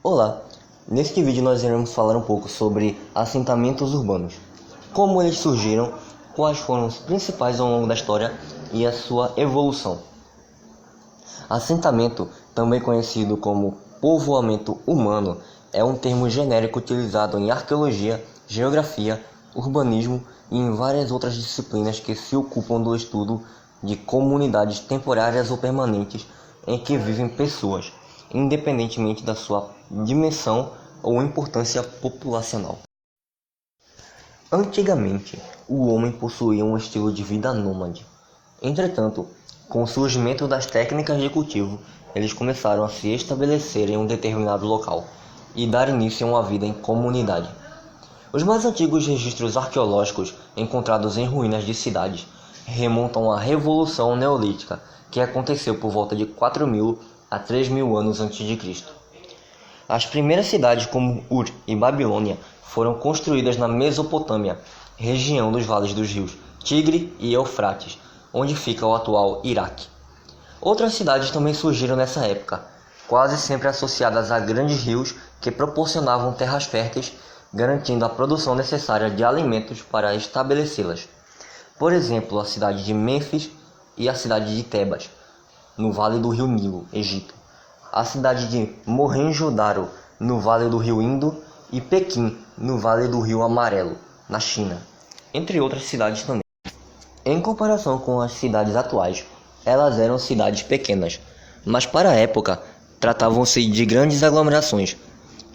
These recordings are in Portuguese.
Olá, neste vídeo nós iremos falar um pouco sobre assentamentos urbanos, como eles surgiram, quais foram os principais ao longo da história e a sua evolução. Assentamento, também conhecido como povoamento humano, é um termo genérico utilizado em arqueologia, geografia, urbanismo e em várias outras disciplinas que se ocupam do estudo de comunidades temporárias ou permanentes em que vivem pessoas, independentemente da sua dimensão ou importância populacional. Antigamente, o homem possuía um estilo de vida nômade. Entretanto, com o surgimento das técnicas de cultivo, eles começaram a se estabelecer em um determinado local e dar início a uma vida em comunidade. Os mais antigos registros arqueológicos encontrados em ruínas de cidades remontam à Revolução Neolítica, que aconteceu por volta de 4.000 a 3.000 anos antes de Cristo. As primeiras cidades como Ur e Babilônia foram construídas na Mesopotâmia, região dos vales dos rios Tigre e Eufrates, onde fica o atual Iraque. Outras cidades também surgiram nessa época, quase sempre associadas a grandes rios que proporcionavam terras férteis, garantindo a produção necessária de alimentos para estabelecê-las. Por exemplo, a cidade de Mênfis e a cidade de Tebas, no vale do rio Nilo, Egito. A cidade de Mohenjo-Daro, no vale do rio Indo, e Pequim, no vale do rio Amarelo, na China, entre outras cidades também. Em comparação com as cidades atuais, elas eram cidades pequenas, mas para a época tratavam-se de grandes aglomerações.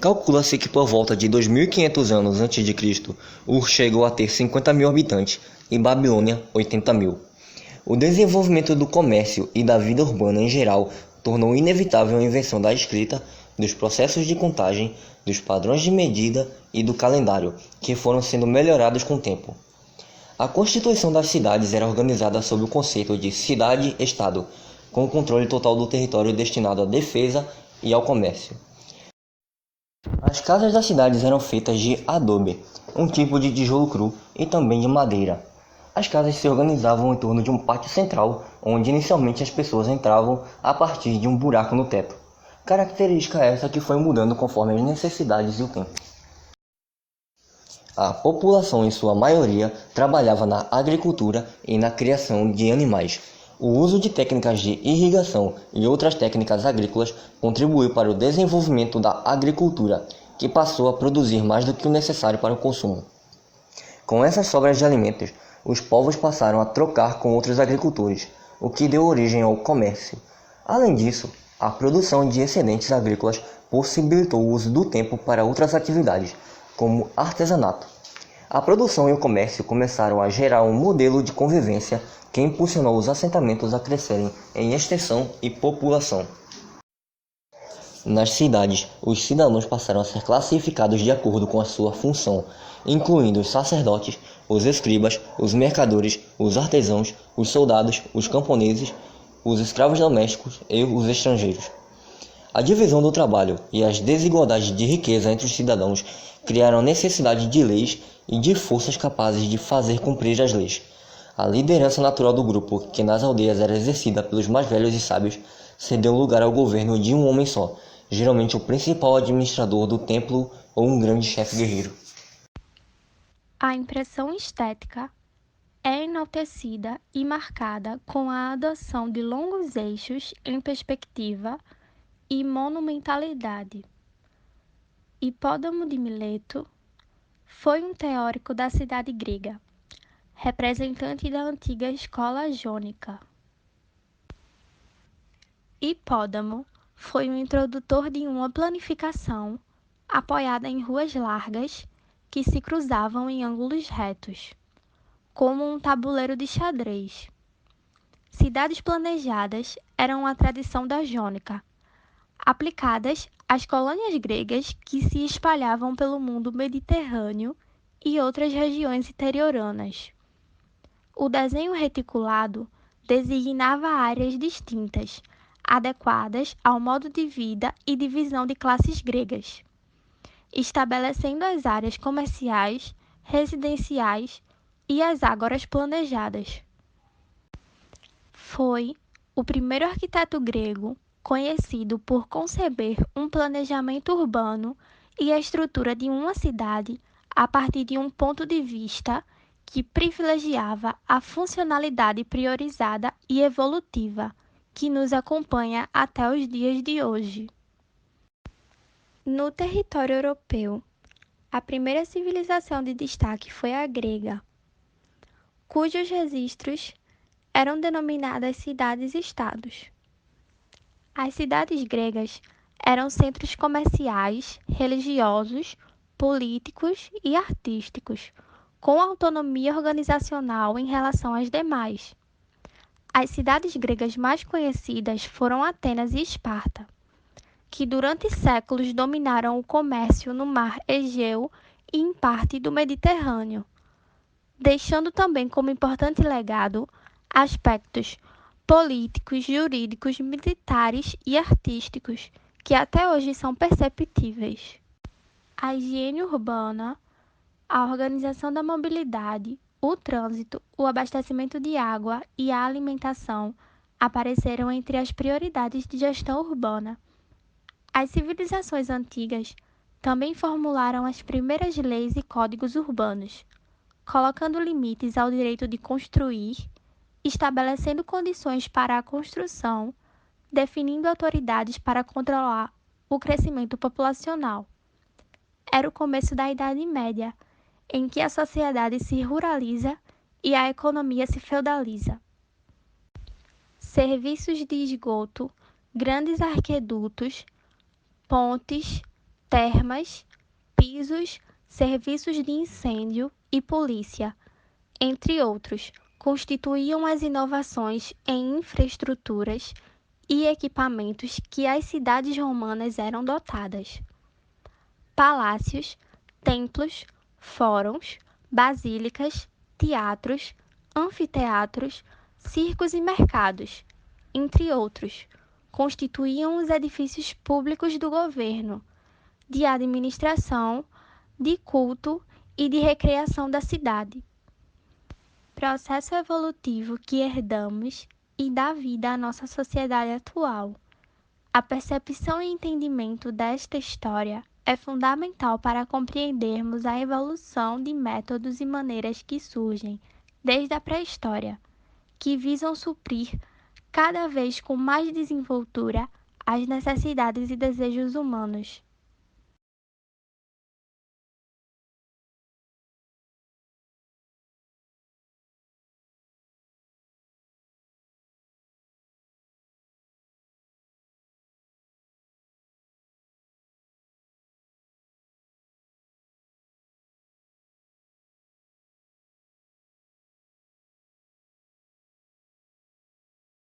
Calcula-se que por volta de 2.500 anos antes de Cristo, Ur chegou a ter 50.000 habitantes e Babilônia 80.000. O desenvolvimento do comércio e da vida urbana em geral tornou inevitável a invenção da escrita, dos processos de contagem, dos padrões de medida e do calendário, que foram sendo melhorados com o tempo. A constituição das cidades era organizada sob o conceito de cidade-estado, com o controle total do território destinado à defesa e ao comércio. As casas das cidades eram feitas de adobe, um tipo de tijolo cru, e também de madeira. As casas se organizavam em torno de um pátio central, onde inicialmente as pessoas entravam a partir de um buraco no teto. Característica essa que foi mudando conforme as necessidades e o tempo. A população, em sua maioria, trabalhava na agricultura e na criação de animais. O uso de técnicas de irrigação e outras técnicas agrícolas contribuiu para o desenvolvimento da agricultura, que passou a produzir mais do que o necessário para o consumo. Com essas sobras de alimentos, os povos passaram a trocar com outros agricultores, o que deu origem ao comércio. Além disso, a produção de excedentes agrícolas possibilitou o uso do tempo para outras atividades, como artesanato. A produção e o comércio começaram a gerar um modelo de convivência que impulsionou os assentamentos a crescerem em extensão e população. Nas cidades, os cidadãos passaram a ser classificados de acordo com a sua função, incluindo os sacerdotes, os escribas, os mercadores, os artesãos, os soldados, os camponeses, os escravos domésticos e os estrangeiros. A divisão do trabalho e as desigualdades de riqueza entre os cidadãos criaram a necessidade de leis e de forças capazes de fazer cumprir as leis. A liderança natural do grupo, que nas aldeias era exercida pelos mais velhos e sábios, cedeu lugar ao governo de um homem só, geralmente o principal administrador do templo ou um grande chefe guerreiro. A impressão estética é enaltecida e marcada com a adoção de longos eixos em perspectiva e monumentalidade. Hipódamo de Mileto foi um teórico da cidade grega, representante da antiga escola jônica. Hipódamo foi um introdutor de uma planificação apoiada em ruas largas que se cruzavam em ângulos retos, como um tabuleiro de xadrez. Cidades planejadas eram uma tradição da Jônica, aplicadas às colônias gregas que se espalhavam pelo mundo mediterrâneo e outras regiões interioranas. O desenho reticulado designava áreas distintas, adequadas ao modo de vida e divisão de classes gregas, estabelecendo as áreas comerciais, residenciais e as ágoras planejadas. Foi o primeiro arquiteto grego conhecido por conceber um planejamento urbano e a estrutura de uma cidade a partir de um ponto de vista que privilegiava a funcionalidade priorizada e evolutiva, que nos acompanha até os dias de hoje. No território europeu, a primeira civilização de destaque foi a grega, cujos registros eram denominadas cidades-estados. As cidades gregas eram centros comerciais, religiosos, políticos e artísticos, com autonomia organizacional em relação às demais. As cidades gregas mais conhecidas foram Atenas e Esparta, que durante séculos dominaram o comércio no mar Egeu e em parte do Mediterrâneo, deixando também como importante legado aspectos políticos, jurídicos, militares e artísticos que até hoje são perceptíveis. A higiene urbana, a organização da mobilidade, o trânsito, o abastecimento de água e a alimentação apareceram entre as prioridades de gestão urbana. As civilizações antigas também formularam as primeiras leis e códigos urbanos, colocando limites ao direito de construir, estabelecendo condições para a construção, definindo autoridades para controlar o crescimento populacional. Era o começo da Idade Média, em que a sociedade se ruraliza e a economia se feudaliza. Serviços de esgoto, grandes arquedutos, pontes, termas, pisos, serviços de incêndio e polícia, entre outros, constituíam as inovações em infraestruturas e equipamentos que as cidades romanas eram dotadas. Palácios, templos, fóruns, basílicas, teatros, anfiteatros, circos e mercados, entre outros, constituíam os edifícios públicos do governo, de administração, de culto e de recreação da cidade. Processo evolutivo que herdamos e dá vida à nossa sociedade atual. A percepção e entendimento desta história é fundamental para compreendermos a evolução de métodos e maneiras que surgem, desde a pré-história, que visam suprir, cada vez com mais desenvoltura, as necessidades e desejos humanos.